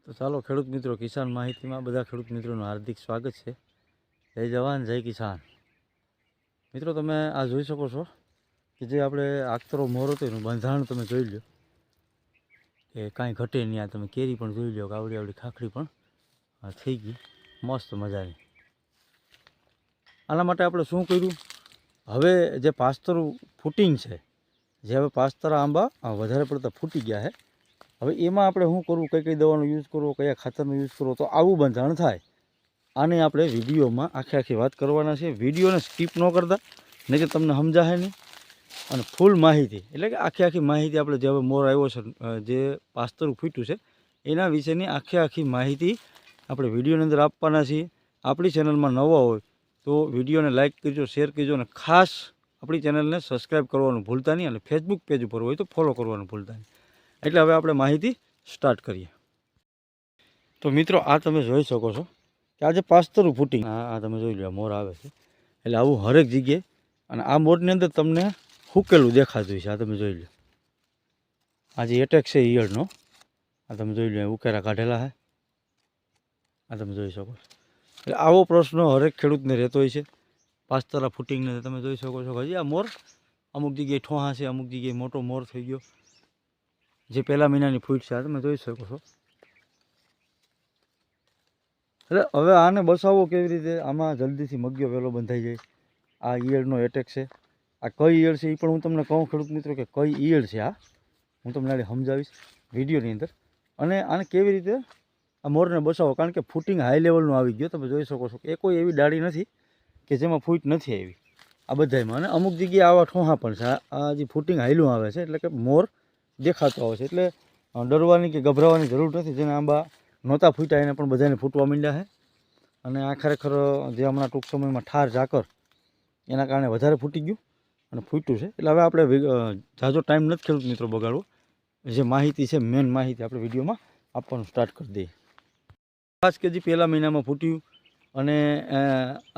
તો ચાલો ખેડૂત મિત્રો, કિસાન માહિતીમાં બધા ખેડૂત મિત્રોનું હાર્દિક સ્વાગત છે. જય જવાન જય કિસાન. મિત્રો, તમે આ જોઈ શકો છો કે જે આપણે આખતરો મોર હતો એનું બંધારણ તમે જોઈ લો કે કાંઈ ઘટે નહીં. આ તમે કેરી પણ જોઈ લો કે આવડી આવડી ખાખડી પણ થઈ ગઈ મસ્ત મજાની. આના માટે આપણે શું કર્યું, હવે જે પાસ્તરું ફૂટિંગ છે, જે હવે પાસ્તરા આંબા વધારે પડતા ફૂટી ગયા છે, હવે એમાં આપણે શું કરવું, કઈ કઈ દવાનો યુઝ કરવો, કયા ખાતરનો યુઝ કરવો, તો આવું બંધારણ થાય. આને આપણે વિડીયોમાં આખી વાત કરવાના છે. વિડીયોને સ્કીપ ન કરતા, નહીં કે તમને સમજાશે નહીં. અને ફૂલ માહિતી એટલે કે આખી માહિતી આપણે જે હવે મોર આવ્યો છે, જે પાસ્તરું ફૂટ્યું છે, એના વિશેની આખી માહિતી આપણે વિડીયોની અંદર આપવાના છીએ. આપણી ચેનલમાં નવા હોય તો વિડીયોને લાઇક કરજો, શેર કરજો, અને ખાસ આપણી ચેનલને સબસ્ક્રાઈબ કરવાનું ભૂલતા નહીં. અને ફેસબુક પેજ ઉપર હોય તો ફોલો કરવાનું ભૂલતા નહીં. એટલે હવે આપણે માહિતી સ્ટાર્ટ કરીએ. તો મિત્રો, આ તમે જોઈ શકો છો કે આજે પાસ્તરું ફૂટિંગ, આ તમે જોઈ લો, મોર આવે છે. એટલે આવું હરેક જગ્યાએ, અને આ મોરની અંદર તમને હુકેલું દેખાતું છે. આ તમે જોઈ લો, આ જે એટેક છે ઈયળનો, આ તમે જોઈ લો, ઉકેરા કાઢેલા છે. આ તમે જોઈ શકો છો. એટલે આવો પ્રશ્ન હરેક ખેડૂતને રહેતો હોય છે પાસ્તરા ફૂટિંગને. તમે જોઈ શકો છો હજી આ મોર અમુક જગ્યાએ ઠોહા છે, અમુક જગ્યાએ મોટો મોર થઈ ગયો, જે પહેલા મહિનાની ફૂટ છે. આ તમે જોઈ શકો છો. એટલે હવે આને બચાવવો કેવી રીતે, આમાં જલ્દીથી મગ્યો વહેલો બંધાઈ જાય. આ ઈયળનો એટેક છે. આ કઈ ઈયળ છે એ પણ હું તમને કહું ખેડૂત મિત્રો કે કઈ ઈયળ છે. આ હું તમને સમજાવીશ વિડીયોની અંદર. અને આને કેવી રીતે આ મોરને બચાવો, કારણ કે ફૂટિંગ હાઈ લેવલનું આવી ગયો. તમે જોઈ શકો છો કે એ કોઈ એવી ડાળી નથી કે જેમાં ફૂટ નથી આવી, આ બધામાં. અને અમુક જગ્યાએ આવા ઠોહા પણ છે. આ જે ફૂટિંગ હાઈલું આવે છે એટલે કે મોર દેખાતો આવે છે. એટલે ડરવાની કે ગભરાવાની જરૂર નથી. જેને આંબા નહોતા ફૂટ્યા એને પણ બધાને ફૂટવા માંડ્યા છે. અને આ ખરેખર જે હમણાં ટૂંક સમયમાં ઠાર ઝાકર એના કારણે વધારે ફૂટી ગયું અને ફૂટ્યું છે. એટલે હવે આપણે ઝાઝો ટાઈમ નથી ખેડૂત મિત્રો બગાડવો. જે માહિતી છે, મેન માહિતી આપણે વિડીયોમાં આપવાનું સ્ટાર્ટ કરી દઈએ. ખાસ કે જે પહેલા મહિનામાં ફૂટ્યું અને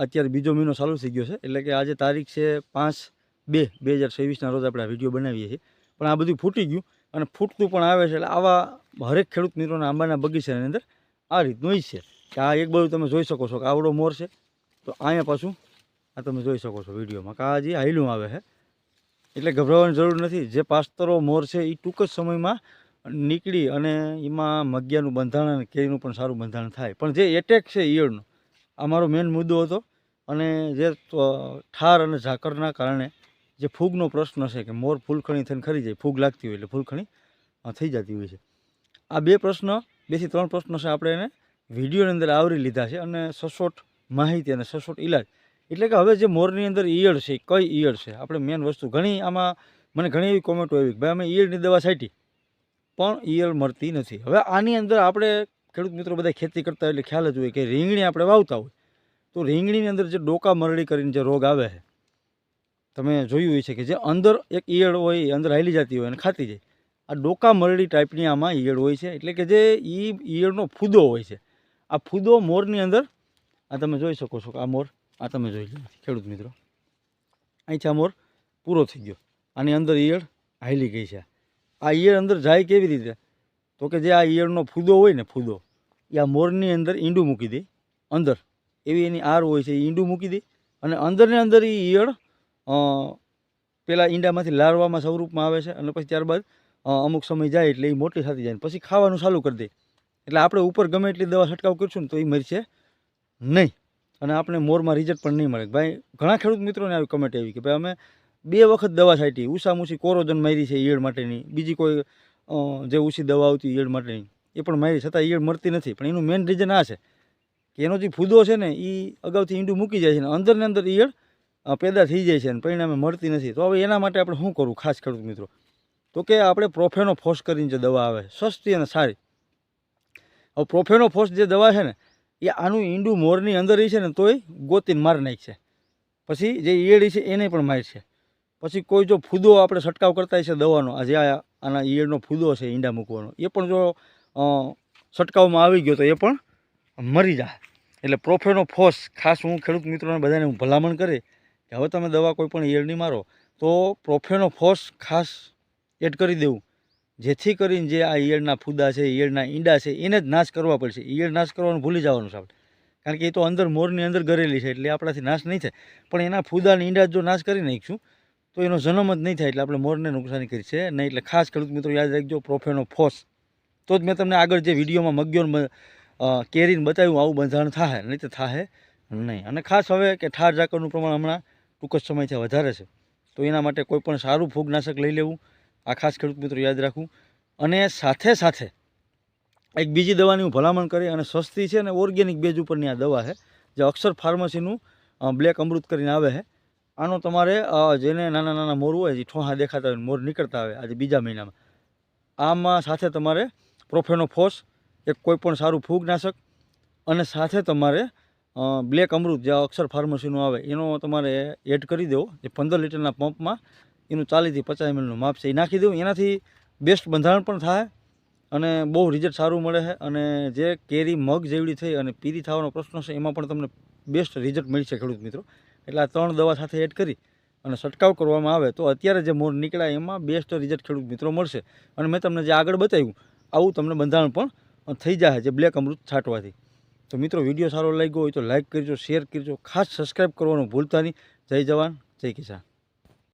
અત્યારે બીજો મહિનો ચાલુ થઈ ગયો છે. એટલે કે આજે તારીખ છે 5/2/2023ના રોજ આપણે આ વિડીયો બનાવીએ છીએ. પણ આ બધું ફૂટી ગયું અને ફૂટતું પણ આવે છે. એટલે આવા હરેક ખેડૂત મિત્રોના આંબાના બગીચાની અંદર આ રીતનું જ છે કે આ એક બાજુ તમે જોઈ શકો છો કે આવડો મોર છે, તો અહીંયા પાછું આ તમે જોઈ શકો છો વિડીયોમાં કે આ જે હાઈલું આવે છે. એટલે ગભરાવાની જરૂર નથી. જે પાસ્તરો મોર છે એ ટૂંક જ સમયમાં નીકળી અને એમાં મગ્યાનું બંધારણ અને કેરીનું પણ સારું બંધારણ થાય. પણ જે એટેક છે ઈયળનો, આ મારો મેન મુદ્દો હતો. અને જે ઠાર અને ઝાકરના કારણે જે ફૂગનો પ્રશ્ન છે કે મોર ફૂલખણી થઈને ખરી જાય, ફૂગ લાગતી હોય એટલે ફૂલખણી થઈ જતી હોય છે. આ 2 થી 3 પ્રશ્નો છે આપણે એને વિડીયોની અંદર આવરી લીધા છે. અને સચોટ માહિતી અને સચોટ ઈલાજ. એટલે કે હવે જે મોરની અંદર ઈયળ છે, કઈ ઈયળ છે, આપણે મેન વસ્તુ ઘણી આમાં મને ઘણી એવી કોમેન્ટો આવી કે ભાઈ અમે ઈયળની દવા છાંટી પણ ઈયળ મરતી નથી. હવે આની અંદર આપણે ખેડૂત મિત્રો બધા ખેતી કરતા એટલે ખ્યાલ જ હોય કે રીંગણી આપણે વાવતા હોય તો રીંગણીની અંદર જે ડોકા મરડી કરીને જે રોગ આવે છે, તમે જોયું હોય છે કે જે અંદર એક ઈયળ હોય એ અંદર હાલી જતી હોય અને ખાતી જાય. આ ડોકા મરડી ટાઈપની આમાં ઈયળ હોય છે. એટલે કે જે ઈયળનો ફૂદો હોય છે, આ ફૂદો મોરની અંદર આ તમે જોઈ શકો છો કે આ મોર, આ તમે જોઈ લો ખેડૂત મિત્રો, અહીંથી આ મોર પૂરો થઈ ગયો. આની અંદર ઈયળ હાલી ગઈ છે. આ ઈયળ અંદર જાય કેવી રીતે, તો કે જે આ ઈયળનો ફૂદો હોય ને, ફૂદો એ આ મોરની અંદર ઈંડું મૂકી દે. અંદર એવી એની આર હોય છે, એ ઈંડું મૂકી દે અને અંદરને અંદર એ ઈયળ પેલા ઈંડામાંથી લાર્વામાં સ્વરૂપમાં આવે છે. અને પછી ત્યારબાદ અમુક સમય જાય એટલે એ મોટી થતી જાય, પછી ખાવાનું ચાલુ કરી દે. એટલે આપણે ઉપર ગમે એટલી દવા છંટકાવ કરશું ને તો એ મરશે નહીં. અને આપણે મોરમાં રિઝલ્ટ પણ નહીં મળે. ભાઈ ઘણા ખેડૂત મિત્રોને આવી કમેન્ટ આવી કે ભાઈ અમે 2 વખત દવા છાંટી, ઉષામુષી કોરોજન મારી છે ઈયળ માટેની, બીજી કોઈ જે ઉષી દવા આવતી ઈયળ માટેની એ પણ મારી, છતાં ઈયળ મળતી નથી. પણ એનું મેઇન રીઝન આ છે કે એનો જે ફૂદો છે ને એ અગાઉથી ઈંડું મૂકી જાય છે ને અંદરને અંદર ઈયળ પેદા થઈ જાય છે અને પરિણામે મળતી નથી. તો હવે એના માટે આપણે શું કરવું ખાસ ખેડૂત મિત્રો, તો કે આપણે પ્રોફેનોફોસ કરીને જે દવા આવે સસ્તી અને સારી. હવે પ્રોફેનોફોસ જે દવા છે ને એ આનું ઈંડું મોરની અંદર છે ને તોય ગોતીને મારી નાખશે. પછી જે ઈયળ છે એને પણ મારશે. પછી કોઈ જો ફૂદો આપણે છંટકાવ કરતા છે દવાનો, આ જે આના ઈયળનો ફૂદો છે ઈંડા મૂકવાનો, એ પણ જો છંટકાવમાં આવી ગયો તો એ પણ મરી જાય. એટલે પ્રોફેનોફોસ ખાસ હું ખેડૂત મિત્રોને બધાને હું ભલામણ કરી કે હવે તમે દવા કોઈ પણ ઈયળની મારો તો પ્રોફેનોફોસ ખાસ એડ કરી દેવું. જેથી કરીને જે આ ઈયળના ફૂદા છે, ઈયળના ઈંડા છે, એને જ નાશ કરવા પડશે. ઈયળ નાશ કરવાનું ભૂલી જવાનું છે આપણે, કારણ કે એ તો અંદર મોરની અંદર ગરેલી છે એટલે આપણાથી નાશ નહીં થાય. પણ એના ફૂદા અને ઈંડા જો નાશ કરી નાખીશું તો એનો જન્મ જ નહીં થાય, એટલે આપણે મોરને નુકસાની કરી છે નહીં. એટલે ખાસ ખેડૂત મિત્રો યાદ રાખજો, પ્રોફેનોફોસ. તો જ મેં તમને આગળ જે વિડીયોમાં મગ્યોર કેરીને બતાવ્યું આવું બંધારણ થાય, નહીં તો થાય નહીં. અને ખાસ હવે કે ઠાર ઝાકળનું પ્રમાણ હમણાં ટૂંક જ સમયથી વધારે છે, તો એના માટે કોઈ પણ સારું ફૂગનાશક લઈ લેવું, આ ખાસ ખેડૂત મિત્રો યાદ રાખવું. અને સાથે સાથે એક બીજી દવાની હું ભલામણ કરી, અને સસ્તી છે અને ઓર્ગેનિક બેઝ ઉપરની આ દવા છે, જે અક્ષર ફાર્મસીનું બ્લેક અમૃત કરીને આવે છે. આનો તમારે જેને નાના નાના મોર હોય, જે ઠોહા દેખાતા હોય, મોર નીકળતા આવે આજે બીજા મહિનામાં, આમાં સાથે તમારે પ્રોફેનોફોસ, એક કોઈ પણ સારું ફૂગનાશક, અને સાથે તમારે બ્લેક અમૃત જે અક્ષર ફાર્મસીનું આવે એનો તમારે એડ કરી દેવો. જે 15 લીટરના પંપમાં એનું 40 થી 50 mlનું માપ છે એ નાખી દેવું. એનાથી બેસ્ટ બંધારણ પણ થાય અને બહુ રિઝલ્ટ સારું મળે છે. અને જે કેરી મગ જેવડી થઈ અને પીરી થવાનો પ્રશ્ન છે એમાં પણ તમને બેસ્ટ રિઝલ્ટ મળશે ખેડૂત મિત્રો. એટલે આ 3 દવા સાથે એડ કરી અને છંટકાવ કરવામાં આવે તો અત્યારે જે મોર નીકળ્યા એમાં બેસ્ટ રિઝલ્ટ ખેડૂત મિત્રો મળશે. અને મેં તમને જે આગળ બતાવ્યું આવું તમને બંધારણ પણ થઈ જાય જે બ્લેક અમૃત છાંટવાથી. તો મિત્રો વિડીયો સારો લાગ્યો હોય તો લાઇક કરજો, શેર કરજો, ખાસ સબસ્ક્રાઈબ કરવાનું ભૂલતા નહીં. જય જવાન, જય કિસાન.